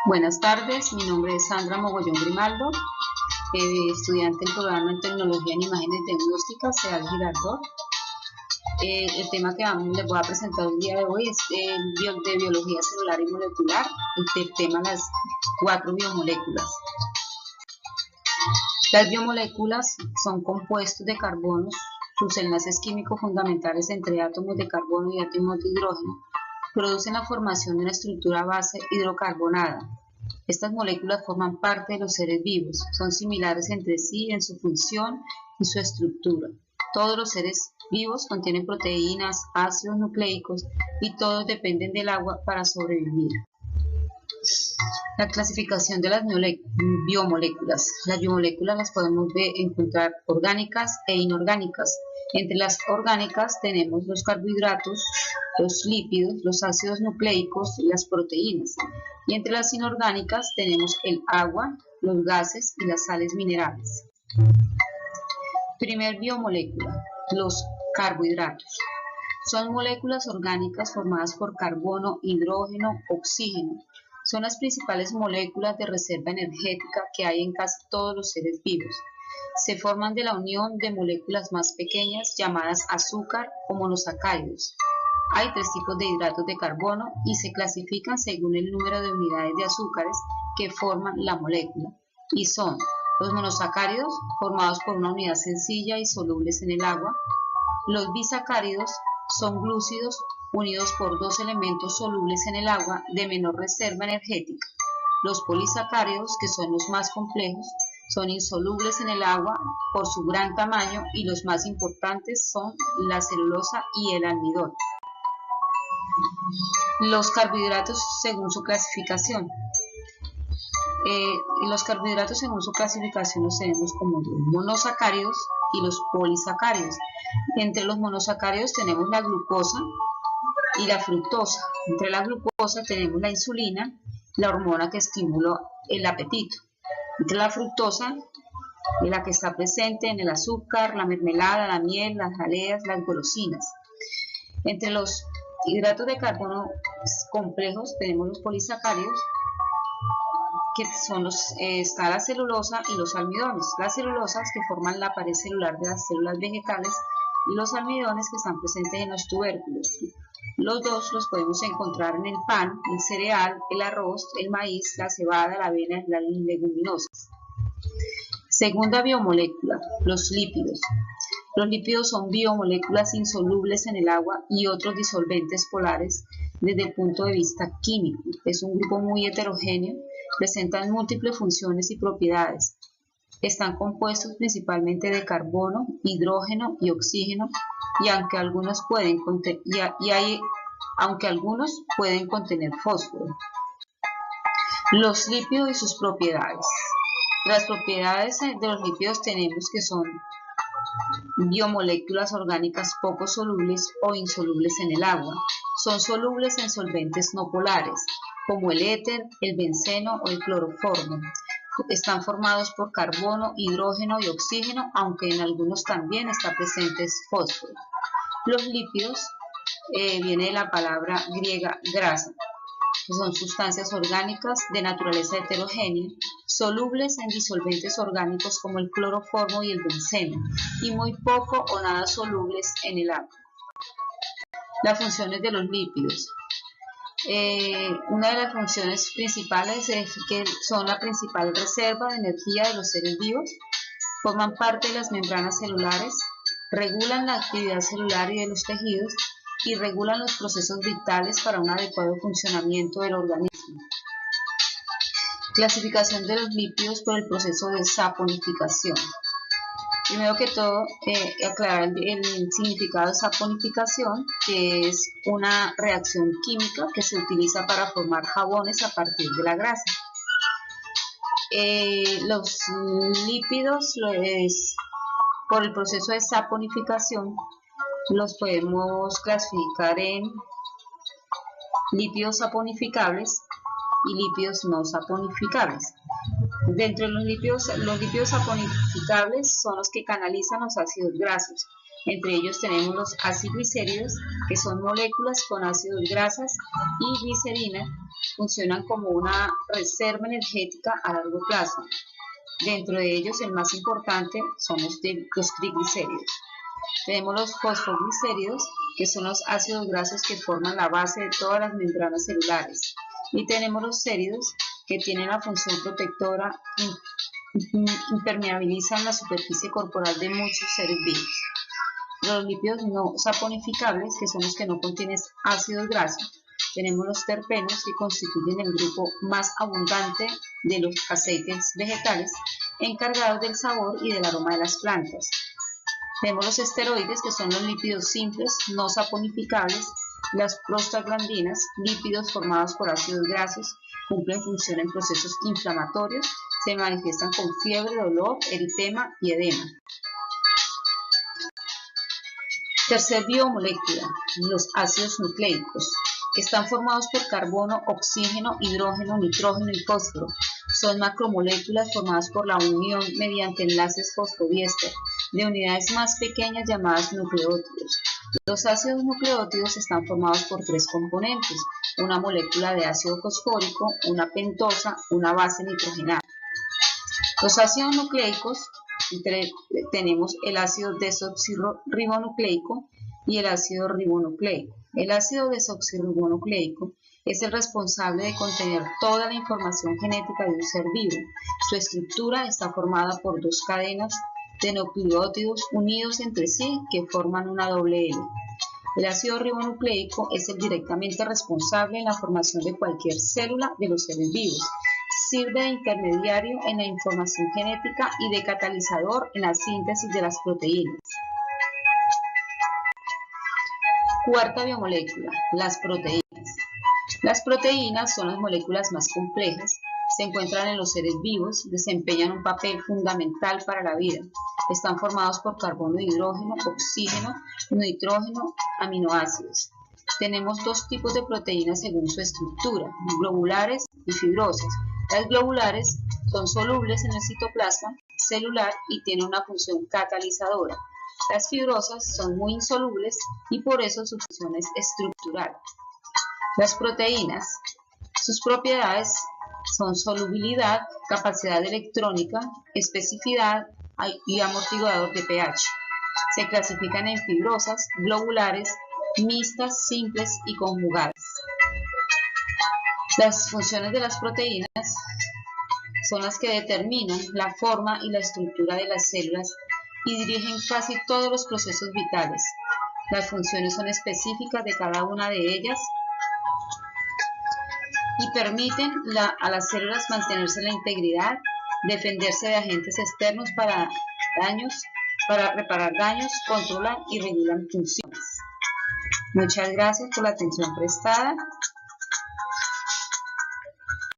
Buenas tardes, mi nombre es Sandra Mogollón Grimaldo, estudiante del programa en Tecnología en Imágenes Diagnósticas, CEAL Girardot. El tema que les voy a presentar el día de hoy es de biología celular y molecular, el tema las 4 biomoléculas. Las biomoléculas son compuestos de carbonos, sus enlaces químicos fundamentales entre átomos de carbono y átomos de hidrógeno producen la formación de una estructura base hidrocarbonada. Estas moléculas forman parte de los seres vivos, son similares entre sí en su función y su estructura. Todos los seres vivos contienen proteínas, ácidos nucleicos y todos dependen del agua para sobrevivir. La clasificación de las biomoléculas. Las biomoléculas las podemos encontrar orgánicas e inorgánicas. Entre las orgánicas tenemos los carbohidratos, los lípidos, los ácidos nucleicos y las proteínas. Y entre las inorgánicas tenemos el agua, los gases y las sales minerales. Primer biomolécula, los carbohidratos. Son moléculas orgánicas formadas por carbono, hidrógeno, oxígeno. Son las principales moléculas de reserva energética que hay en casi todos los seres vivos. Se forman de la unión de moléculas más pequeñas llamadas azúcar o monosacáridos. Hay 3 tipos de hidratos de carbono y se clasifican según el número de unidades de azúcares que forman la molécula. Y son los monosacáridos, formados por una unidad sencilla y solubles en el agua. Los bisacáridos son glúcidos unidos por 2 elementos solubles en el agua de menor reserva energética. Los polisacáridos, que son los más complejos, son insolubles en el agua por su gran tamaño y los más importantes son la celulosa y el almidón. Los carbohidratos según su clasificación. Los carbohidratos según su clasificación los tenemos como los monosacáridos y los polisacáridos. Entre los monosacáridos tenemos la glucosa y la fructosa. Entre la glucosa tenemos la insulina, la hormona que estimula el apetito. Entre la fructosa, la que está presente en el azúcar, la mermelada, la miel, las jaleas, las golosinas. Entre los hidratos de carbono complejos tenemos los polisacáridos, que son está la celulosa y los almidones. Las celulosas que forman la pared celular de las células vegetales y los almidones que están presentes en los tubérculos. Los dos los podemos encontrar en el pan, el cereal, el arroz, el maíz, la cebada, la avena y las leguminosas. Segunda biomolécula, los lípidos. Los lípidos son biomoléculas insolubles en el agua y otros disolventes polares desde el punto de vista químico. Es un grupo muy heterogéneo, presentan múltiples funciones y propiedades. Están compuestos principalmente de carbono, hidrógeno y oxígeno, y aunque algunos pueden contener fósforo. Los lípidos y sus propiedades. Las propiedades de los lípidos tenemos que son biomoléculas orgánicas poco solubles o insolubles en el agua. Son solubles en solventes no polares, como el éter, el benceno o el cloroformo. Están formados por carbono, hidrógeno y oxígeno, aunque en algunos también está presente fósforo. Los lípidos viene de la palabra griega grasa, que son sustancias orgánicas de naturaleza heterogénea, solubles en disolventes orgánicos como el cloroformo y el benceno, y muy poco o nada solubles en el agua. Las funciones de los lípidos. Una de las funciones principales es que son la principal reserva de energía de los seres vivos, forman parte de las membranas celulares, regulan la actividad celular y de los tejidos y regulan los procesos vitales para un adecuado funcionamiento del organismo. Clasificación de los lípidos por el proceso de saponificación. Primero que todo, aclarar el significado de saponificación, que es una reacción química que se utiliza para formar jabones a partir de la grasa. Los lípidos, por el proceso de saponificación, los podemos clasificar en lípidos saponificables y lípidos no saponificables. Dentro de los lípidos saponificables son los que canalizan los ácidos grasos. Entre ellos tenemos los aciglicéridos, que son moléculas con ácidos grasas y glicerina, funcionan como una reserva energética a largo plazo. Dentro de ellos el más importante son los triglicéridos. Tenemos los fosfoglicéridos, que son los ácidos grasos que forman la base de todas las membranas celulares. Y tenemos los séridos, que tienen la función protectora, impermeabilizan la superficie corporal de muchos seres vivos. Los lípidos no saponificables, que son los que no contienen ácidos grasos. Tenemos los terpenos, que constituyen el grupo más abundante de los aceites vegetales, encargados del sabor y del aroma de las plantas. Tenemos los esteroides, que son los lípidos simples, no saponificables. Las prostaglandinas, lípidos formados por ácidos grasos, cumplen función en procesos inflamatorios, se manifiestan con fiebre, dolor, eritema y edema. Tercer biomolécula, los ácidos nucleicos, que están formados por carbono, oxígeno, hidrógeno, nitrógeno y fósforo. Son macromoléculas formadas por la unión mediante enlaces fosfodiéster de unidades más pequeñas llamadas nucleótidos. Los ácidos nucleótidos están formados por tres componentes: una molécula de ácido fosfórico, una pentosa, una base nitrogenada. Los ácidos nucleicos, tenemos el ácido desoxirribonucleico y el ácido ribonucleico. El ácido desoxirribonucleico es el responsable de contener toda la información genética de un ser vivo. Su estructura está formada por dos cadenas de nucleótidos unidos entre sí que forman una doble L. El ácido ribonucleico es el directamente responsable en la formación de cualquier célula de los seres vivos. Sirve de intermediario en la información genética y de catalizador en la síntesis de las proteínas. Cuarta biomolécula, las proteínas. Las proteínas son las moléculas más complejas, se encuentran en los seres vivos, desempeñan un papel fundamental para la vida. Están formados por carbono, hidrógeno, oxígeno, nitrógeno, aminoácidos. Tenemos dos tipos de proteínas según su estructura, globulares y fibrosas. Las globulares son solubles en el citoplasma celular y tienen una función catalizadora. Las fibrosas son muy insolubles y por eso su función es estructural. Las proteínas, sus propiedades son solubilidad, capacidad electrónica, especificidad y amortiguador de pH. Se clasifican en fibrosas, globulares, mixtas, simples y conjugadas. Las funciones de las proteínas son las que determinan la forma y la estructura de las células y dirigen casi todos los procesos vitales. Las funciones son específicas de cada una de ellas y permiten a las células mantenerse en la integridad, defenderse de agentes externos para reparar daños, controlar y regular funciones. Muchas gracias por la atención prestada.